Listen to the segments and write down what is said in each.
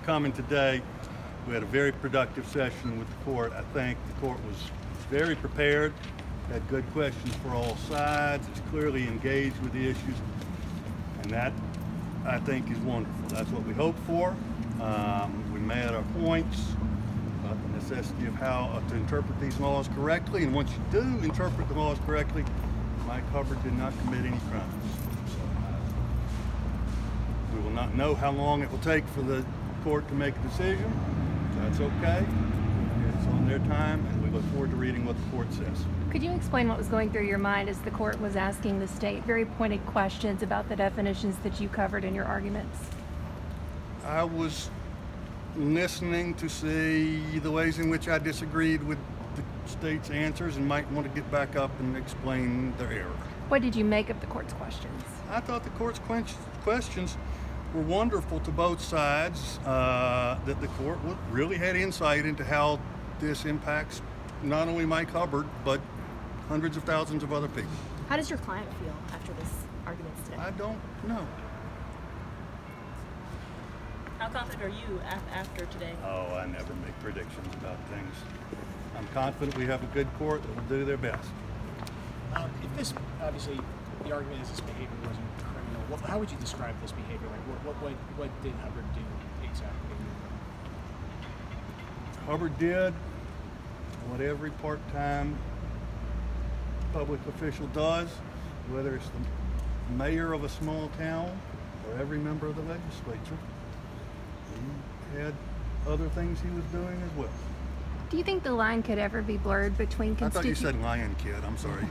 coming today. We had a very productive session with the court. I think the court was very prepared, had good questions for all sides, is clearly engaged with the issues, and that, I think, is wonderful. That's what we hoped for. We made our points about the necessity of how to interpret these laws correctly, and once you do interpret the laws correctly, Mike Hubbard did not commit any crimes. So, we will not know how long it will take for the court to make a decision. That's okay. It's on their time, and we look forward to reading what the court says. Could you explain what was going through your mind as the court was asking the state very pointed questions about the definitions that you covered in your arguments? I was listening to see the ways in which I disagreed with the state's answers and might want to get back up and explain their error. What did you make of the court's questions? I thought the court's questions were wonderful to both sides, that the court really had insight into how this impacts not only Mike Hubbard, but hundreds of thousands of other people. How does your client feel after this argument today? I don't know. How confident are you after today? Oh, I never make predictions about things. I'm confident we have a good court that will do their best. If this, obviously, the argument is this behavior wasn't criminal, how would you describe this behavior? Like, what did Hubbard do exactly? Hubbard did what every part-time public official does, whether it's the mayor of a small town or every member of the legislature. He had other things he was doing as well. Do you think the line could ever be blurred between I thought you said Lion Kid, I'm sorry.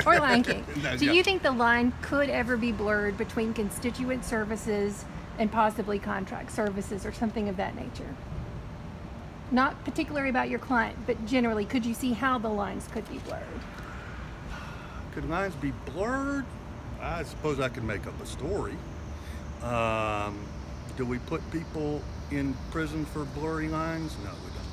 or Lion King? No, Do yeah. you think the line could ever be blurred between constituent services and possibly contract services or something of that nature? Not particularly about your client, but generally, could you see how the lines could be blurred? Could lines be blurred? I suppose I could make up a story. Do we put people in prison for blurry lines? No, we don't.